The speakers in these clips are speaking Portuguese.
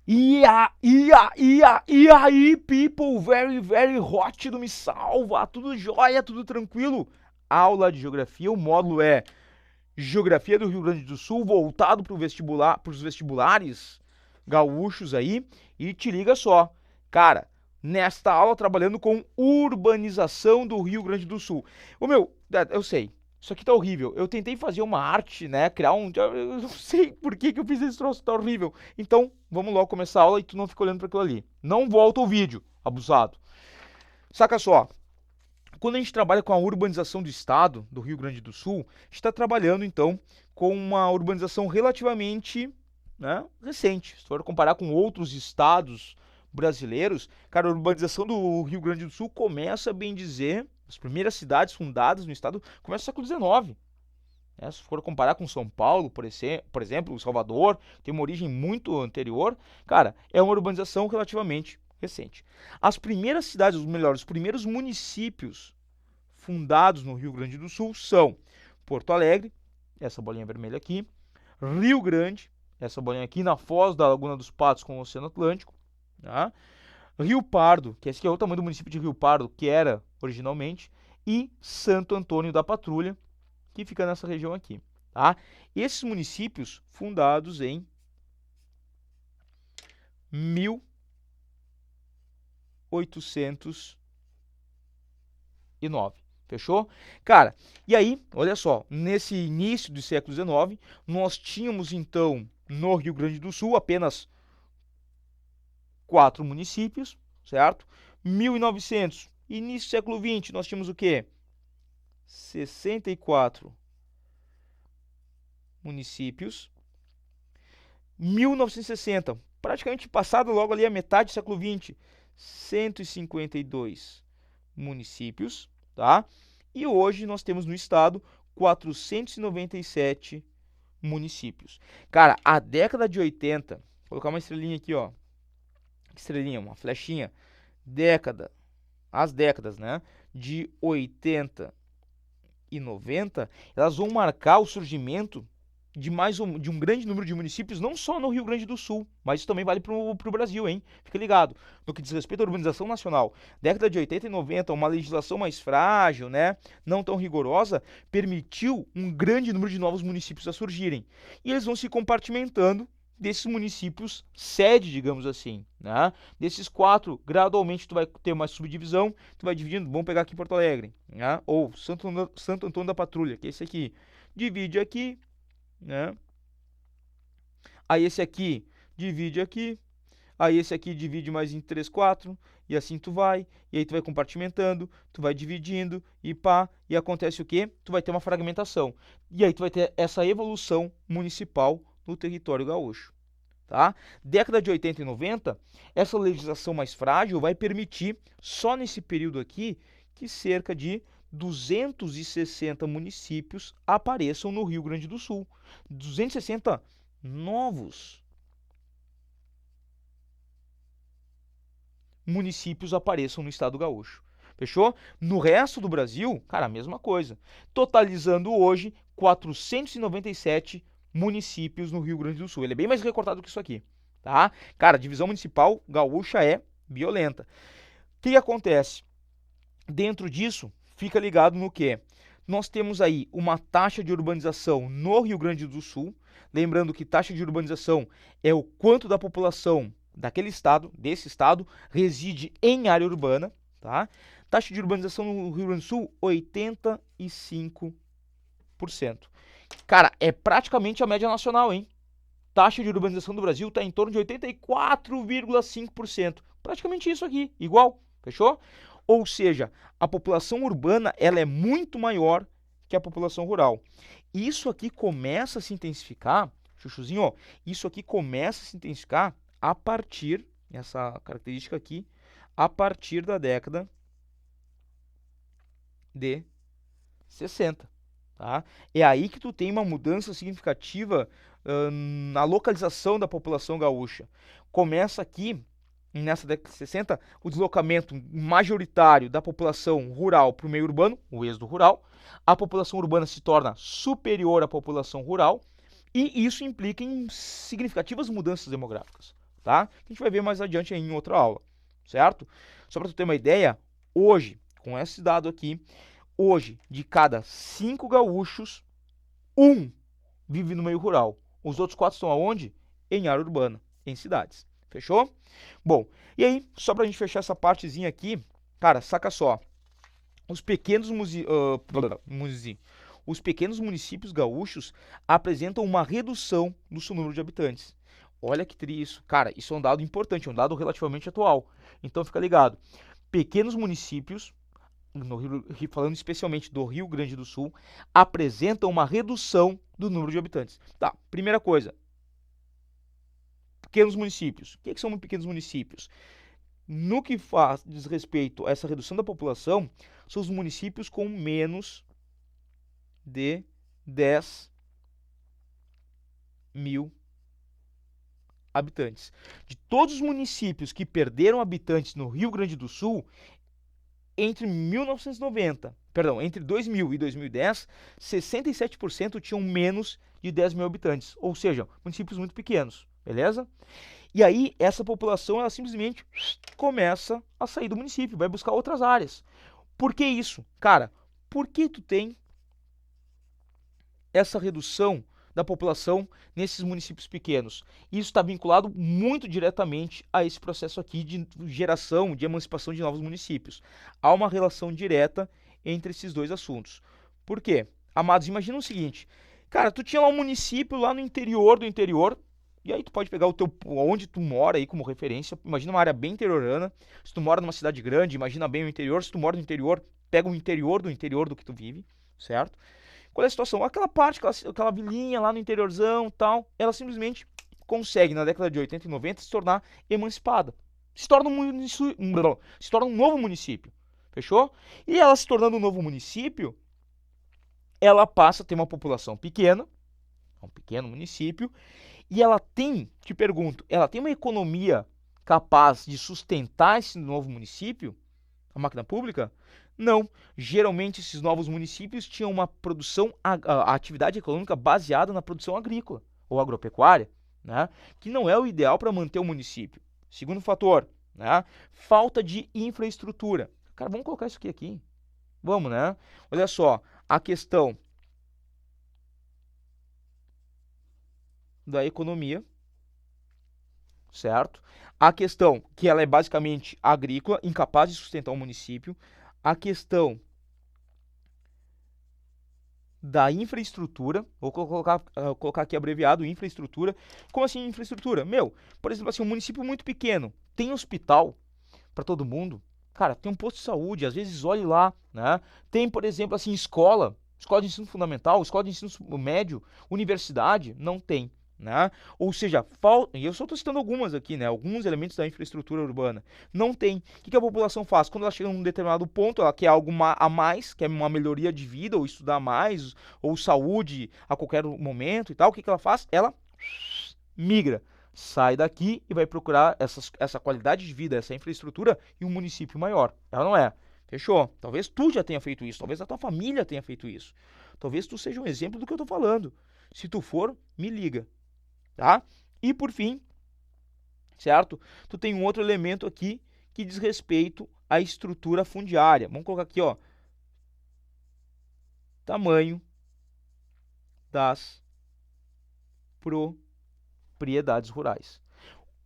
E aí, people, very, very hot do Me Salva, tudo jóia, tudo tranquilo? Aula de Geografia, o módulo é Geografia do Rio Grande do Sul, voltado para os vestibulares gaúchos aí, e te liga só, cara, nesta aula trabalhando com urbanização do Rio Grande do Sul. Ô meu, eu sei, isso aqui tá horrível. Eu tentei fazer uma arte, né? Criar um. Eu não sei por que eu fiz esse troço, tá horrível. Então, vamos logo começar a aula e tu não fica olhando para aquilo ali. Não volta o vídeo, abusado. Saca só. Quando a gente trabalha com a urbanização do estado, do Rio Grande do Sul, a gente está trabalhando então com uma urbanização relativamente, né, recente. Se for comparar com outros estados brasileiros, cara, a urbanização do Rio Grande do Sul começa, bem dizer, as primeiras cidades fundadas no estado começam no século XIX. Né? Se for comparar com São Paulo, por exemplo, Salvador, tem uma origem muito anterior, cara, é uma urbanização relativamente recente. As primeiras cidades, ou melhor, os primeiros municípios fundados no Rio Grande do Sul são Porto Alegre, essa bolinha vermelha aqui, Rio Grande, essa bolinha aqui, na foz da Laguna dos Patos com o Oceano Atlântico, tá? Rio Pardo, que esse aqui é o tamanho do município de Rio Pardo, que era originalmente, e Santo Antônio da Patrulha, que fica nessa região aqui. Tá? Esses municípios fundados em 1809. Fechou? Cara, e aí, olha só, nesse início do século XIX, nós tínhamos então no Rio Grande do Sul apenas 4 municípios, certo? 1900, início do século XX, nós tínhamos o quê? 64 municípios. 1960, praticamente passado logo ali a metade do século XX, 152 municípios, tá? E hoje nós temos no estado 497 municípios. Cara, a década de 80, vou colocar uma estrelinha aqui, ó. Estrelinha, uma flechinha. As décadas, né? De 80 e 90, elas vão marcar o surgimento de um grande número de municípios, não só no Rio Grande do Sul, mas isso também vale para o Brasil, hein? Fica ligado. No que diz respeito à urbanização nacional, década de 80 e 90, uma legislação mais frágil, né? Não tão rigorosa, permitiu um grande número de novos municípios a surgirem. E eles vão se compartimentando desses municípios sede, digamos assim, né? Desses 4, gradualmente tu vai ter uma subdivisão, tu vai dividindo, vamos pegar aqui Porto Alegre, né? Ou Santo Antônio da Patrulha, que é esse aqui. Divide aqui, né? Aí esse aqui divide aqui, aí esse aqui divide mais em 3, 4, e assim tu vai, e aí tu vai compartimentando, tu vai dividindo, e pá, e acontece o quê? Tu vai ter uma fragmentação. E aí tu vai ter essa evolução municipal no território gaúcho. Tá? Década de 80 e 90, essa legislação mais frágil vai permitir, só nesse período aqui, que cerca de 260 municípios apareçam no Rio Grande do Sul. 260 novos municípios apareçam no estado gaúcho. Fechou? No resto do Brasil, cara, a mesma coisa. Totalizando hoje 497 municípios no Rio Grande do Sul. Ele é bem mais recortado que isso aqui, tá? Cara, a divisão municipal gaúcha é violenta. O que acontece? Dentro disso, fica ligado no que? Nós temos aí uma taxa de urbanização no Rio Grande do Sul. Lembrando que taxa de urbanização é o quanto da população daquele estado, desse estado, reside em área urbana, tá? Taxa de urbanização no Rio Grande do Sul, 85%. Cara, é praticamente a média nacional, hein? Taxa de urbanização do Brasil está em torno de 84,5%. Praticamente isso aqui, igual, fechou? Ou seja, a população urbana ela é muito maior que a população rural. Isso aqui começa a se intensificar, chuchuzinho, ó, isso aqui começa a se intensificar a partir, essa característica aqui, a partir da década de 60. Tá? É aí que tu tem uma mudança significativa na localização da população gaúcha. Começa aqui, nessa década de 60, o deslocamento majoritário da população rural para o meio urbano, o êxodo rural. A população urbana se torna superior à população rural e isso implica em significativas mudanças demográficas. tá? A gente vai ver mais adiante em outra aula, certo? Só para tu ter uma ideia, hoje, com esse dado aqui, hoje, de cada 5 gaúchos, 1 vive no meio rural. Os outros 4 estão aonde? Em área urbana, em cidades. Fechou? Bom, e aí, só pra gente fechar essa partezinha aqui, cara, saca só. Os pequenos, os pequenos municípios gaúchos apresentam uma redução do seu número de habitantes. Olha que triste isso. Cara, isso é um dado importante, é um dado relativamente atual. Então fica ligado. Pequenos municípios, falando especialmente do Rio Grande do Sul, apresentam uma redução do número de habitantes. Tá, primeira coisa. Pequenos municípios. O que são pequenos municípios? No que diz respeito a essa redução da população, são os municípios com menos de 10 mil habitantes. De todos os municípios que perderam habitantes no Rio Grande do Sul, entre 2000 e 2010, 67% tinham menos de 10 mil habitantes, ou seja, municípios muito pequenos, beleza? E aí, essa população, ela simplesmente começa a sair do município, vai buscar outras áreas. Por que isso? Cara, por que tu tem essa redução da população nesses municípios pequenos? Isso está vinculado muito diretamente a esse processo aqui de geração, de emancipação de novos municípios. Há uma relação direta entre esses dois assuntos. Por quê? Amados, imagina o seguinte, cara, tu tinha lá um município lá no interior do interior, e aí tu pode pegar onde tu mora aí como referência, imagina uma área bem interiorana, se tu mora numa cidade grande, imagina bem o interior, se tu mora no interior, pega o interior do que tu vive, certo? Qual é a situação? Aquela parte, aquela vilinha lá no interiorzão tal, ela simplesmente consegue, na década de 80 e 90, se tornar emancipada. Se torna um novo município, fechou? E ela se tornando um novo município, ela passa a ter uma população pequena, um pequeno município, e ela tem, te pergunto, ela tem uma economia capaz de sustentar esse novo município, a máquina pública? Não. Geralmente esses novos municípios tinham uma produção, a atividade econômica baseada na produção agrícola ou agropecuária, né? Que não é o ideal para manter o município. Segundo fator, né? Falta de infraestrutura. Cara, vamos colocar isso aqui. Vamos, né? Olha só, a questão da economia, certo? A questão que ela é basicamente agrícola, incapaz de sustentar o município. A questão da infraestrutura, vou colocar aqui abreviado, infraestrutura. Como assim infraestrutura? Por exemplo, assim, um município muito pequeno, tem hospital para todo mundo? Cara, tem um posto de saúde, às vezes olhe lá, né? Tem, por exemplo, assim, escola de ensino fundamental, escola de ensino médio, universidade, não tem. Né? Ou seja, e eu só estou citando algumas aqui, né? Alguns elementos da infraestrutura urbana. Não tem. O que a população faz? Quando ela chega num determinado ponto, ela quer algo a mais, quer uma melhoria de vida, ou estudar mais, ou saúde a qualquer momento e tal. O que ela faz? Ela migra, sai daqui e vai procurar essa qualidade de vida, essa infraestrutura em um município maior. Ela não é. Fechou? Talvez tu já tenha feito isso, talvez a tua família tenha feito isso. Talvez tu seja um exemplo do que eu estou falando. Se tu for, me liga. Tá? E por fim, certo? Tu tem um outro elemento aqui que diz respeito à estrutura fundiária. Vamos colocar aqui, ó. Tamanho das propriedades rurais.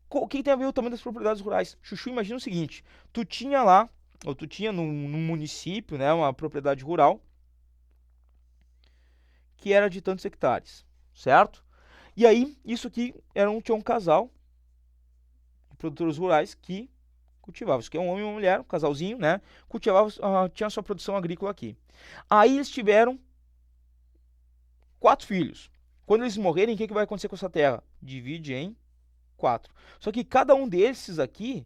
O que tem a ver o tamanho das propriedades rurais? Chuchu, imagina o seguinte, tu tinha lá, ou tu tinha num município, né, uma propriedade rural que era de tantos hectares, certo? E aí, isso aqui tinha um casal de produtores rurais que cultivavam. Isso aqui é um homem e uma mulher, um casalzinho, né? Cultivava, tinha a sua produção agrícola aqui. Aí eles tiveram 4 filhos. Quando eles morrerem, o que vai acontecer com essa terra? Divide em 4. Só que cada um desses aqui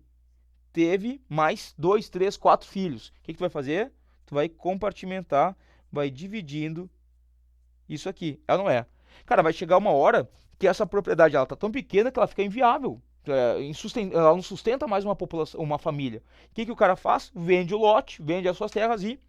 teve mais 2, 3, 4 filhos. O que tu vai fazer? Tu vai compartimentar, vai dividindo isso aqui. Ela não é. Cara, vai chegar uma hora que essa propriedade ela tá tão pequena que ela fica inviável. Ela não sustenta mais uma população, uma família. O que o cara faz? Vende o lote, vende as suas terras e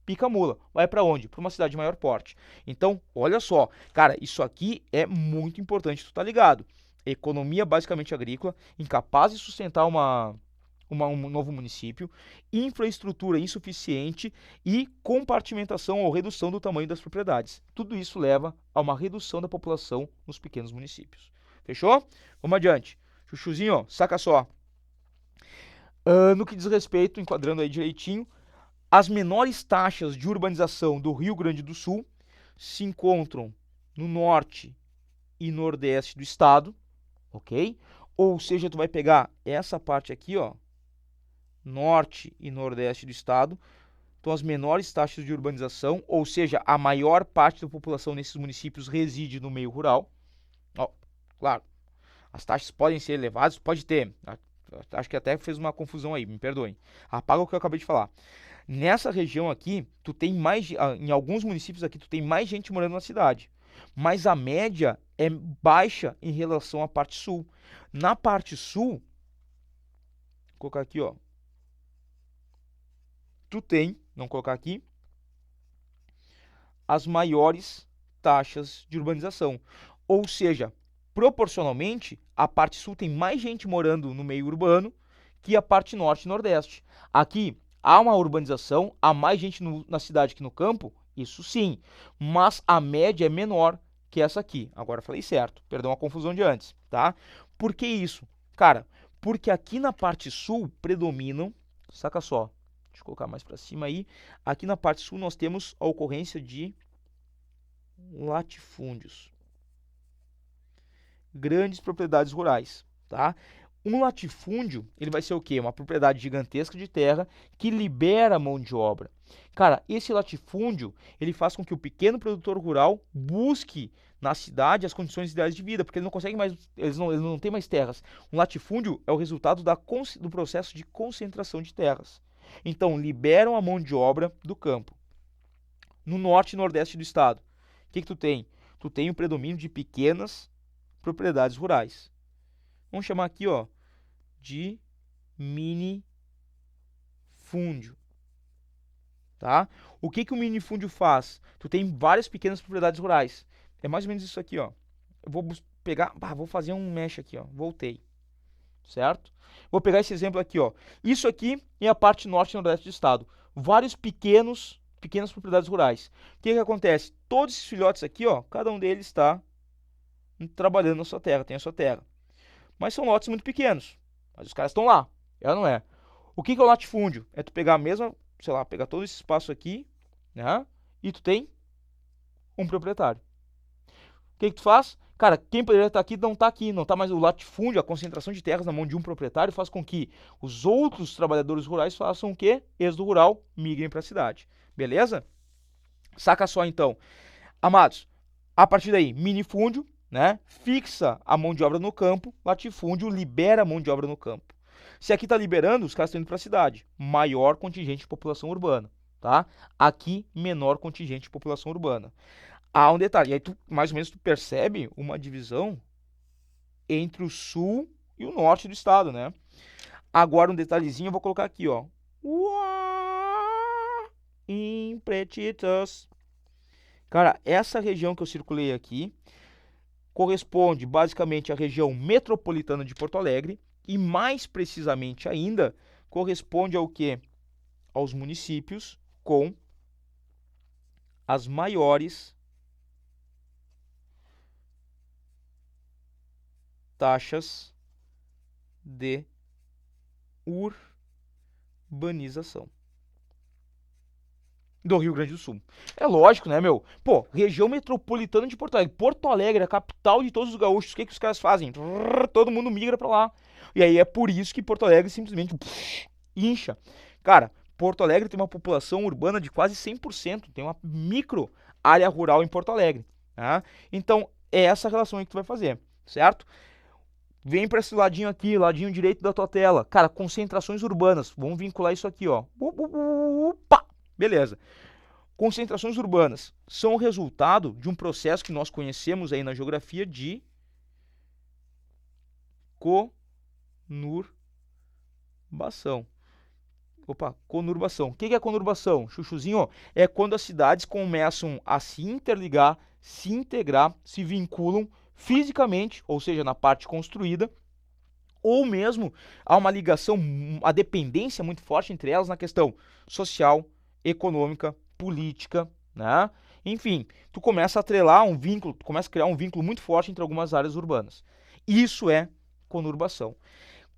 pica a mula. Vai para onde? Para uma cidade de maior porte. Então, olha só, cara, isso aqui é muito importante, tu tá ligado? economia basicamente agrícola, incapaz de sustentar um novo município, infraestrutura insuficiente e compartimentação ou redução do tamanho das propriedades. Tudo isso leva a uma redução da população nos pequenos municípios. Fechou? Vamos adiante. Chuchuzinho, saca só. No que diz respeito, enquadrando aí direitinho, as menores taxas de urbanização do Rio Grande do Sul se encontram no norte e nordeste do estado, ok? Ou seja, tu vai pegar essa parte aqui, ó, norte e nordeste do estado, então as menores taxas de urbanização, ou seja, a maior parte da população nesses municípios reside no meio rural. Ó, claro, as taxas podem ser elevadas, pode ter, acho que até fez uma confusão aí, me perdoem. Apaga o que eu acabei de falar. Nessa região aqui, tu tem mais, em alguns municípios aqui, tu tem mais gente morando na cidade, mas a média é baixa em relação à parte sul. Na parte sul, vou colocar aqui, ó, tu tem, não colocar aqui, as maiores taxas de urbanização. Ou seja, proporcionalmente, a parte sul tem mais gente morando no meio urbano que a parte norte e nordeste. Aqui há uma urbanização, há mais gente na cidade que no campo, isso sim, mas a média é menor que essa aqui. Agora falei certo, perdão a confusão de antes, tá? Por que isso? Cara, porque aqui na parte sul predominam, saca só, deixa eu colocar mais para cima aí, aqui na parte sul nós temos a ocorrência de latifúndios, grandes propriedades rurais, tá? Um latifúndio, ele vai ser o quê? Uma propriedade gigantesca de terra que libera mão de obra. Cara, esse latifúndio, ele faz com que o pequeno produtor rural busque na cidade as condições ideais de vida, porque ele não consegue mais, ele não tem mais terras. Um latifúndio é o resultado do processo de concentração de terras. Então, liberam a mão de obra do campo. No norte e nordeste do estado, o que tu tem? Tu tem o predomínio de pequenas propriedades rurais. Vamos chamar aqui, ó, de minifúndio, tá? O que o minifúndio faz? Tu tem várias pequenas propriedades rurais. É mais ou menos isso aqui, ó. Eu vou pegar, vou fazer um mesh aqui, ó. Voltei, certo? Vou pegar esse exemplo aqui, ó. Isso aqui é a parte norte e nordeste do estado. Vários pequenas propriedades rurais. O que acontece? Todos esses filhotes aqui, ó, cada um deles está trabalhando na sua terra, tem a sua terra. Mas são lotes muito pequenos. Mas os caras estão lá. Ela não é. O que é o latifúndio? É tu pegar a mesma, sei lá, pegar todo esse espaço aqui, né? E tu tem um proprietário. O que tu faz? Cara, quem poderia estar aqui não está aqui, não está mais o latifúndio, a concentração de terras na mão de um proprietário faz com que os outros trabalhadores rurais façam o quê? Êxodo rural, migrem para a cidade. Beleza? Saca só então. Amados, a partir daí, minifúndio, né? Fixa a mão de obra no campo, latifúndio libera a mão de obra no campo. Se aqui está liberando, os caras estão indo para a cidade. Maior contingente de população urbana, tá? Aqui, menor contingente de população urbana. Há um detalhe, e aí mais ou menos tu percebe uma divisão entre o sul e o norte do estado, né? Agora um detalhezinho eu vou colocar aqui, ó. Impretitas. Cara, essa região que eu circulei aqui corresponde basicamente à região metropolitana de Porto Alegre e mais precisamente ainda corresponde ao quê? Aos municípios com as maiores taxas de urbanização do Rio Grande do Sul. É lógico, né, meu? Pô, região metropolitana de Porto Alegre. Porto Alegre, a capital de todos os gaúchos. O que os caras fazem? Todo mundo migra pra lá. E aí é por isso que Porto Alegre simplesmente incha. Cara, Porto Alegre tem uma população urbana de quase 100%. Tem uma micro área rural em Porto Alegre. Tá? Então, é essa relação aí que tu vai fazer, certo? Vem para esse ladinho aqui, ladinho direito da tua tela. Cara, concentrações urbanas. Vamos vincular isso aqui, ó. Pá! Beleza. Concentrações urbanas são o resultado de um processo que nós conhecemos aí na geografia de conurbação. Conurbação. O que é conurbação? Chuchuzinho, é quando as cidades começam a se interligar, se integrar, se vinculam, fisicamente, ou seja, na parte construída, ou mesmo há uma ligação, a dependência muito forte entre elas na questão social, econômica, política, né? Enfim, tu começa a atrelar um vínculo, tu começa a criar um vínculo muito forte entre algumas áreas urbanas. Isso é conurbação.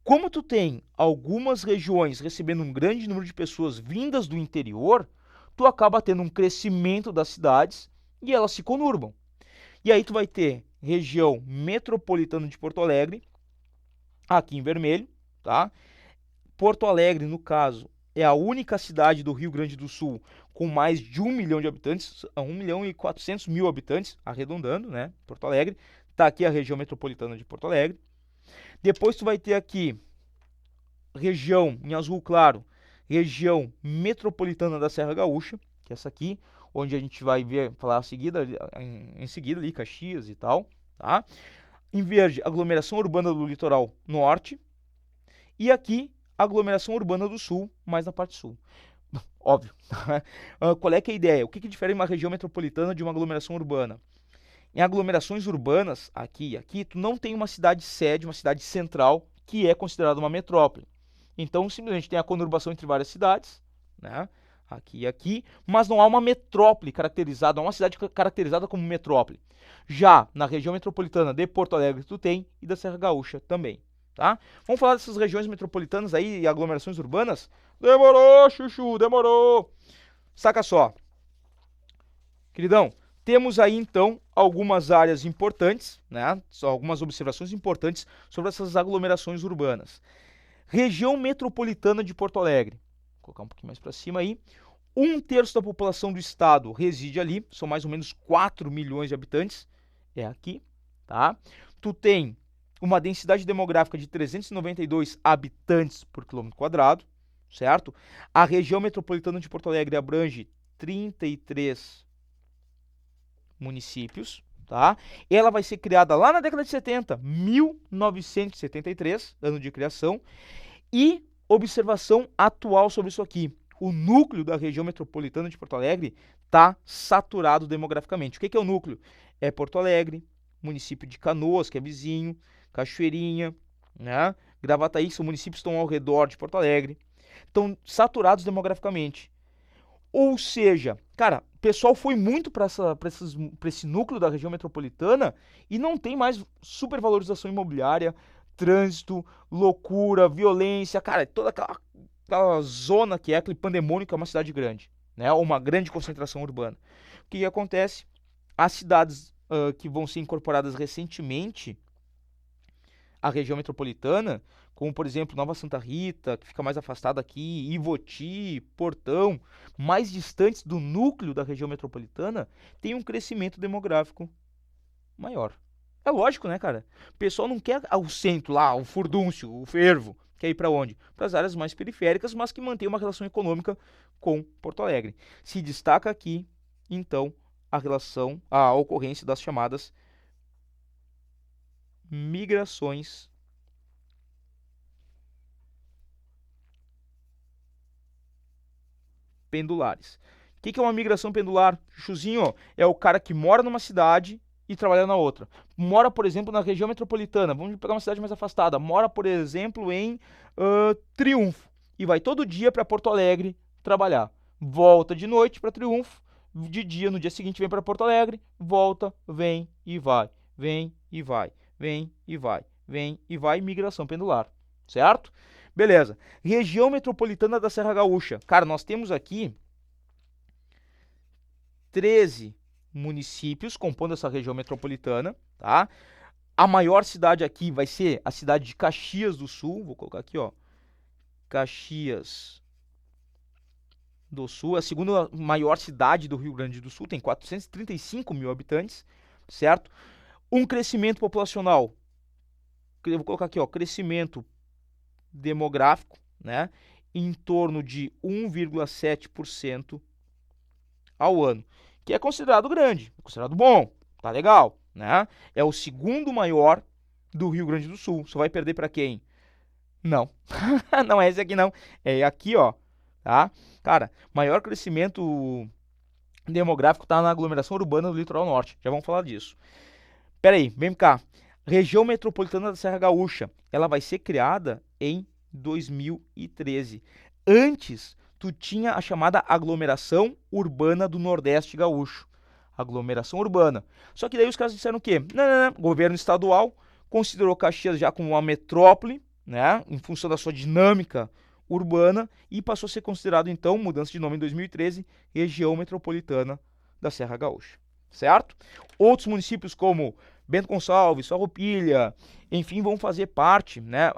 Como tu tem algumas regiões recebendo um grande número de pessoas vindas do interior, tu acaba tendo um crescimento das cidades e elas se conurbam. E aí tu vai ter região metropolitana de Porto Alegre, aqui em vermelho, tá? Porto Alegre, no caso, é a única cidade do Rio Grande do Sul com mais de 1 milhão de habitantes, 1 milhão e 400 mil habitantes, arredondando, né? Porto Alegre. Tá aqui a região metropolitana de Porto Alegre. Depois tu vai ter aqui região, em azul claro, região metropolitana da Serra Gaúcha, que é essa aqui, onde a gente vai ver, falar em seguida ali, Caxias e tal, tá? Em verde, aglomeração urbana do litoral norte. E aqui, aglomeração urbana do sul, mais na parte sul. Óbvio. Qual é que é a ideia? O que difere uma região metropolitana de uma aglomeração urbana? Em aglomerações urbanas, aqui e aqui, tu não tem uma cidade sede, uma cidade central, que é considerada uma metrópole. Então, simplesmente tem a conurbação entre várias cidades, né? Aqui e aqui, mas não há uma metrópole caracterizada, não há uma cidade caracterizada como metrópole. Já na região metropolitana de Porto Alegre tu tem e da Serra Gaúcha também, tá? Vamos falar dessas regiões metropolitanas aí e aglomerações urbanas? Demorou, chuchu, demorou! Saca só. Queridão, temos aí então algumas áreas importantes, né? Só algumas observações importantes sobre essas aglomerações urbanas. Região metropolitana de Porto Alegre. Vou colocar um pouquinho mais para cima aí. 1/3 da população do estado reside ali, são mais ou menos 4 milhões de habitantes. É aqui, tá? Tu tem uma densidade demográfica de 392 habitantes por quilômetro quadrado, certo? A região metropolitana de Porto Alegre abrange 33 municípios, tá? Ela vai ser criada lá na década de 70, 1973, ano de criação, e observação atual sobre isso aqui. O núcleo da região metropolitana de Porto Alegre está saturado demograficamente. O que é o núcleo? É Porto Alegre, município de Canoas, que é vizinho, Cachoeirinha, né? Gravataí, são municípios que estão ao redor de Porto Alegre. Estão saturados demograficamente. Ou seja, cara, o pessoal foi muito para esse núcleo da região metropolitana e não tem mais supervalorização imobiliária, trânsito, loucura, violência, cara, toda aquela zona que é aquele pandemônio que é uma cidade grande, né? Ou uma grande concentração urbana. O que acontece? As cidades que vão ser incorporadas recentemente à região metropolitana, como por exemplo Nova Santa Rita, que fica mais afastada aqui, Ivoti, Portão, mais distantes do núcleo da região metropolitana, tem um crescimento demográfico maior. É lógico, né, cara? O pessoal não quer o centro lá, o furdúncio, o fervo. Quer ir para onde? Para as áreas mais periféricas, mas que mantêm uma relação econômica com Porto Alegre. Se destaca aqui, então, a ocorrência das chamadas migrações pendulares. O que é uma migração pendular? Chuzinho, é o cara que mora numa cidade e trabalha na outra. Mora, por exemplo, na região metropolitana. Vamos pegar uma cidade mais afastada. Mora, por exemplo, em Triunfo. E vai todo dia para Porto Alegre trabalhar. Volta de noite para Triunfo. De dia, no dia seguinte, vem para Porto Alegre. Volta, vem e vai. Vem e vai. Vem e vai. Vem e vai. Migração pendular. Certo? Beleza. Região metropolitana da Serra Gaúcha. Cara, nós temos aqui 13 municípios compondo essa região metropolitana, tá? A maior cidade aqui vai ser a cidade de Caxias do Sul. Vou colocar aqui, ó. Caxias do Sul, a segunda maior cidade do Rio Grande do Sul, tem 435 mil habitantes, certo? Um crescimento populacional, eu vou colocar aqui, ó, crescimento demográfico, né, em torno de 1,7% ao ano, que é considerado grande, é considerado bom, tá legal, né? É o segundo maior do Rio Grande do Sul. Só vai perder para quem? Não, não é esse aqui não, é aqui, ó, tá? Cara, maior crescimento demográfico tá na aglomeração urbana do litoral norte, já vamos falar disso. Pera aí, vem cá. Região Metropolitana da Serra Gaúcha, ela vai ser criada em 2013. Antes, tu tinha a chamada Aglomeração Urbana do Nordeste Gaúcho. Aglomeração urbana. Só que daí os caras disseram o quê? Não. Governo estadual considerou Caxias já como uma metrópole, né, em função da sua dinâmica urbana, e passou a ser considerado, então, mudança de nome em 2013, Região Metropolitana da Serra Gaúcha. Certo? Outros municípios como Bento Gonçalves, Farroupilha, enfim, vão fazer parte, né,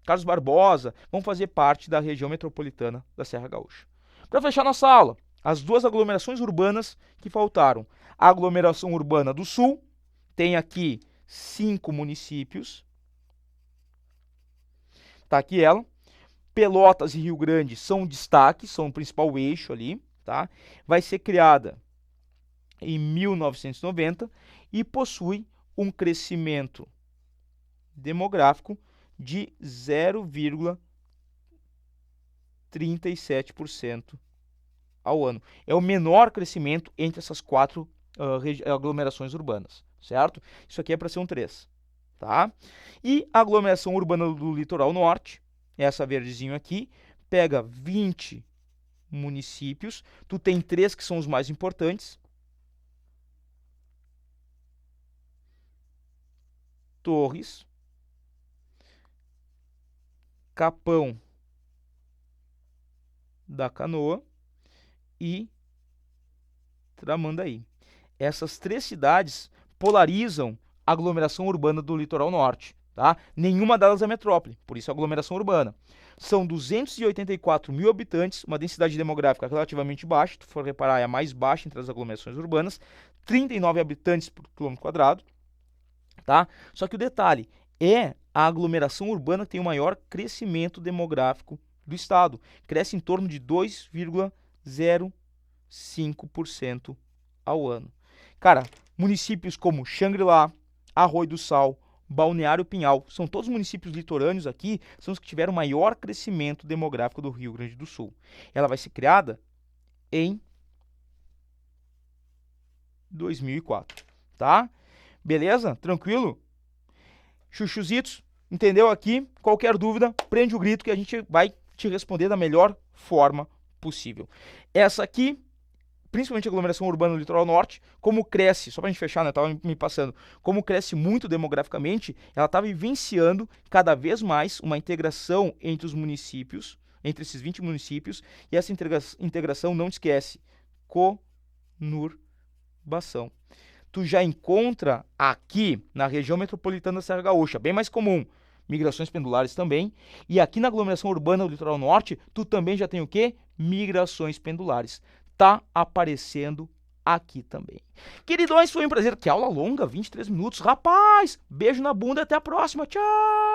Carlos Barbosa, vão fazer parte da região metropolitana da Serra Gaúcha. Para fechar nossa aula, as duas aglomerações urbanas que faltaram. A aglomeração urbana do Sul, tem aqui 5 municípios. Tá aqui ela. Pelotas e Rio Grande são destaque, são o principal eixo ali, tá? Vai ser criada em 1990 e possui um crescimento demográfico de 0,37% ao ano. É o menor crescimento entre essas 4 aglomerações urbanas, certo? Isso aqui é para ser um 3, tá? E a aglomeração urbana do litoral norte, essa verdezinho aqui, pega 20 municípios, tu tem 3 que são os mais importantes. Torres, Capão da Canoa e Tramandaí. Essas 3 cidades polarizam a aglomeração urbana do litoral norte, tá? Nenhuma delas é metrópole, por isso a aglomeração urbana. São 284 mil habitantes, uma densidade demográfica relativamente baixa, se tu for reparar é a mais baixa entre as aglomerações urbanas, 39 habitantes por quilômetro quadrado, tá? Só que o detalhe é a aglomeração urbana que tem o maior crescimento demográfico do estado. Cresce em torno de 2,05% ao ano. Cara, municípios como Xangri-Lá, Arroio do Sal, Balneário Pinhal, são todos municípios litorâneos aqui, são os que tiveram maior crescimento demográfico do Rio Grande do Sul. Ela vai ser criada em 2004, tá? Beleza? Tranquilo? Chuchuzitos, entendeu aqui? Qualquer dúvida, prende o grito que a gente vai te responder da melhor forma possível. Essa aqui, principalmente a aglomeração urbana do litoral norte, como cresce, só para a gente fechar, né, estava me passando, como cresce muito demograficamente, ela está vivenciando cada vez mais uma integração entre os municípios, entre esses 20 municípios, e essa integração, não esquece, conurbação. Tu já encontra aqui na região metropolitana da Serra Gaúcha, bem mais comum, migrações pendulares também, e aqui na aglomeração urbana do litoral norte, tu também já tem o quê? Migrações pendulares. Tá aparecendo aqui também. Queridões, foi um prazer. Que aula longa, 23 minutos. Rapaz, beijo na bunda e até a próxima. Tchau!